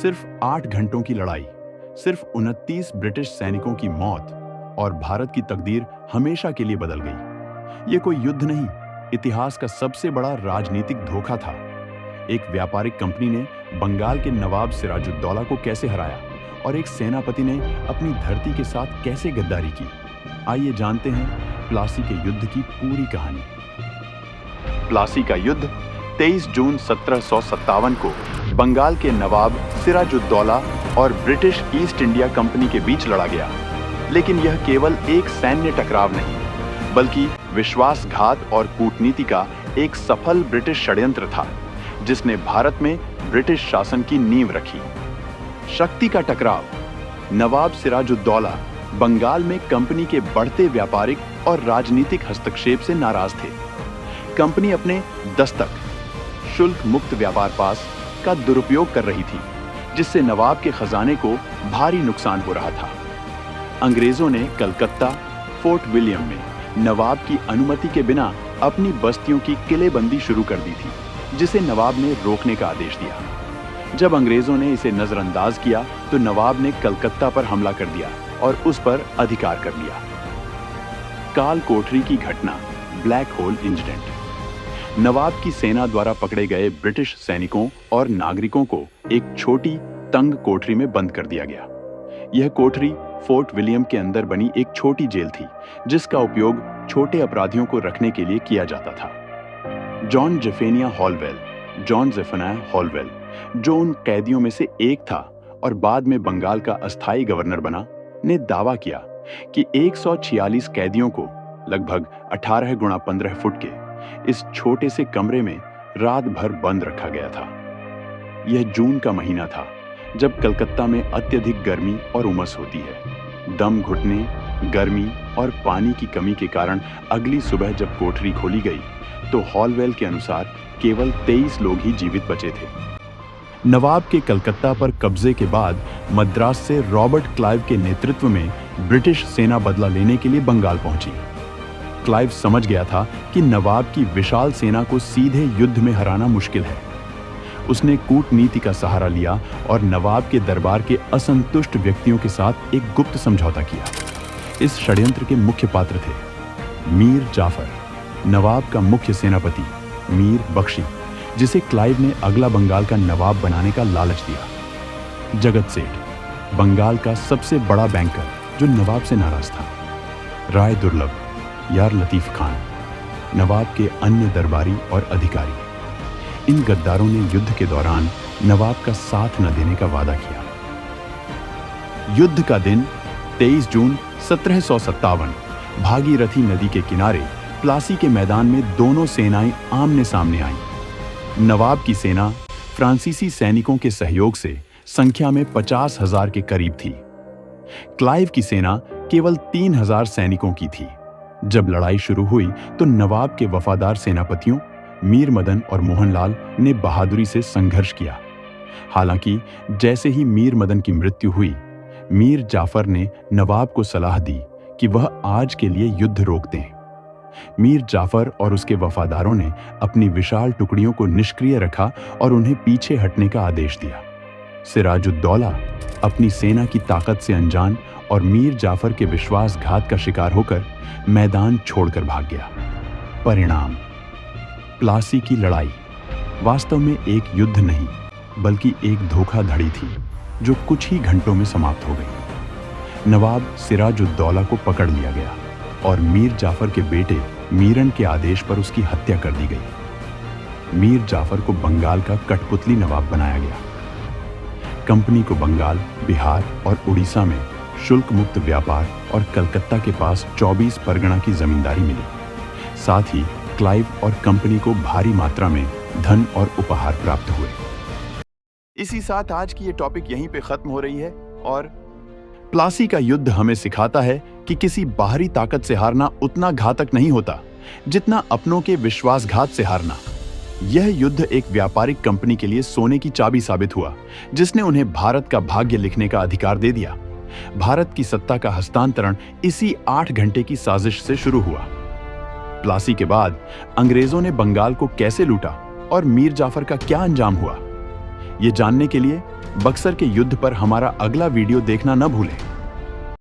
सिर्फ 8 घंटों की लड़ाई, सिर्फ 29 ब्रिटिश सैनिकों की मौत और भारत की तकदीर हमेशा के लिए बदल गई। ये कोई युद्ध नहीं, इतिहास का सबसे बड़ा राजनीतिक धोखा था। एक व्यापारिक कंपनी ने बंगाल के नवाब सिराजुद्दौला को कैसे हराया और एक सेनापति ने अपनी धरती के साथ कैसे गद्दारी की। आइए जानते हैं प्लासी के युद्ध की पूरी कहानी। प्लासी का युद्ध 23 जून 1757 को बंगाल के नवाब सिराजुद्दौला और ब्रिटिश ईस्ट इंडिया कंपनी के बीच लड़ा गया। लेकिन यह केवल एक सैन्य टकराव नहीं, बल्कि विश्वासघात और कूटनीति का एक सफल ब्रिटिश षड्यंत्र था, जिसने भारत में ब्रिटिश शासन की नींव रखी। शक्ति का टकराव। नवाब सिराजुद्दौला बंगाल में कंपनी के बढ़ते व्यापारिक और राजनीतिक हस्तक्षेप से नाराज थे। कंपनी अपने दस्तक, शुल्क मुक्त व्यापार पास का दुरुपयोग कर रही थी, जिससे नवाब के खजाने को भारी नुकसान हो रहा था। अंग्रेजों ने कलकत्ता, फोर्ट विलियम में नवाब की अनुमति के बिना अपनी बस्तियों की किलेबंदी शुरू कर दी थी, जिसे नवाब ने रोकने का आदेश दिया। जब अंग्रेजों ने इसे नजरअंदाज किया तो नवाब ने कलकत्ता पर हमला कर दिया और उस पर अधिकार कर लिया। काल कोठरी की घटना, ब्लैक होल इंसिडेंट। नवाब की सेना द्वारा पकड़े गए ब्रिटिश सैनिकों और नागरिकों को एक छोटी तंग कोठरी में बंद कर दिया गया। यह कोठरी फोर्ट विलियम के अंदर बनी एक छोटी जेल थी, जिसका उपयोग छोटे अपराधियों को रखने के लिए किया जाता था। जॉन जेफनाया हॉलवेल, जो उन कैदियों में से एक था और बाद में बंगाल का अस्थायी गवर्नर बना, ने दावा किया कि 146 कैदियों को लगभग 18 गुणा 15 फुट के इस छोटे से कमरे में रात भर बंद रखा गया था। यह जून का महीना था, जब कलकत्ता में अत्यधिक गर्मी और उमस होती है। दम घुटने, गर्मी और पानी की कमी के कारण अगली सुबह जब कोठरी खोली गई तो हॉलवेल के अनुसार केवल 23 लोग ही जीवित बचे थे। नवाब के कलकत्ता पर कब्जे के बाद मद्रास से रॉबर्ट क्लाइव के नेतृत्व में ब्रिटिश सेना बदला लेने के लिए बंगाल पहुंची। क्लाइव समझ गया था कि नवाब की विशाल सेना को सीधे युद्ध में हराना मुश्किल है। उसने कूटनीति का सहारा लिया और नवाब के दरबार के असंतुष्ट व्यक्तियों के साथ एक गुप्त समझौता किया। इस षड्यंत्र के मुख्य पात्र थे मीर जाफर, नवाब का मुख्य सेनापति, मीर बख्शी, जिसे क्लाइव ने अगला बंगाल का नवाब बनाने का लालच दिया, जगत सेठ, बंगाल का सबसे बड़ा बैंकर जो नवाब से नाराज था, राय दुर्लभ, यार लतीफ खान, नवाब के अन्य दरबारी और अधिकारी। इन गद्दारों ने युद्ध के दौरान नवाब का साथ न देने का वादा किया। युद्ध का दिन 23 जून 1757 भागीरथी नदी के किनारे प्लासी के मैदान में दोनों सेनाएं आमने सामने आईं। नवाब की सेना फ्रांसीसी सैनिकों के सहयोग से संख्या में 50,000 के करीब थी। क्लाइव की सेना केवल 3,000 सैनिकों की थी। जब लड़ाई शुरू हुई तो नवाब के वफादार सेनापतियों मीर मदन और मोहनलाल ने बहादुरी से संघर्ष किया। हालांकि जैसे ही मीर मदन की मृत्यु हुई, मीर जाफर ने नवाब को सलाह दी कि वह आज के लिए युद्ध रोक दें। मीर जाफर और उसके वफादारों ने अपनी विशाल टुकड़ियों को निष्क्रिय रखा और उन्हें पीछे हटने का आदेश दिया। सिराजुद्दौला अपनी सेना की ताकत से अनजान और मीर जाफर के विश्वासघात का शिकार होकर मैदान छोड़कर भाग गया। परिणाम, प्लासी की लड़ाई वास्तव में एक युद्ध नहीं, बल्कि एक धोखाधड़ी थी, जो कुछ ही घंटों में समाप्त हो गई। नवाब सिराजुद्दौला को पकड़ लिया गया और मीर जाफर के बेटे मीरन के आदेश पर उसकी हत्या कर दी गई। मीर जाफर को बंगाल का कठपुतली नवाब बनाया गया। कंपनी को बंगाल, बिहार और उड़ीसा में शुल्क मुक्त व्यापार और कलकत्ता के पास 24 परगना की जमींदारी मिली। साथ ही क्लाइव और कंपनी को भारी मात्रा में धन और उपहार प्राप्त हुए। इसी साथ आज की ये टॉपिक यहीं पे खत्म हो रही है और प्लासी का युद्ध हमें सिखाता है कि किसी बाहरी ताकत से हारना उतना घातक नहीं होता जितना अपनों के विश्वासघात से हारना। यह युद्ध एक व्यापारिक कंपनी के लिए सोने की चाबी साबित हुआ, जिसने उन्हें भारत का भाग्य लिखने का अधिकार दे दिया। भारत की सत्ता का हस्तांतरण इसी 8 घंटे की साजिश से शुरू हुआ। प्लासी के बाद अंग्रेजों ने बंगाल को कैसे लूटा और मीर जाफर का क्या अंजाम हुआ, ये जानने के लिए बक्सर के युद्ध पर हमारा अगला वीडियो देखना न भूलें।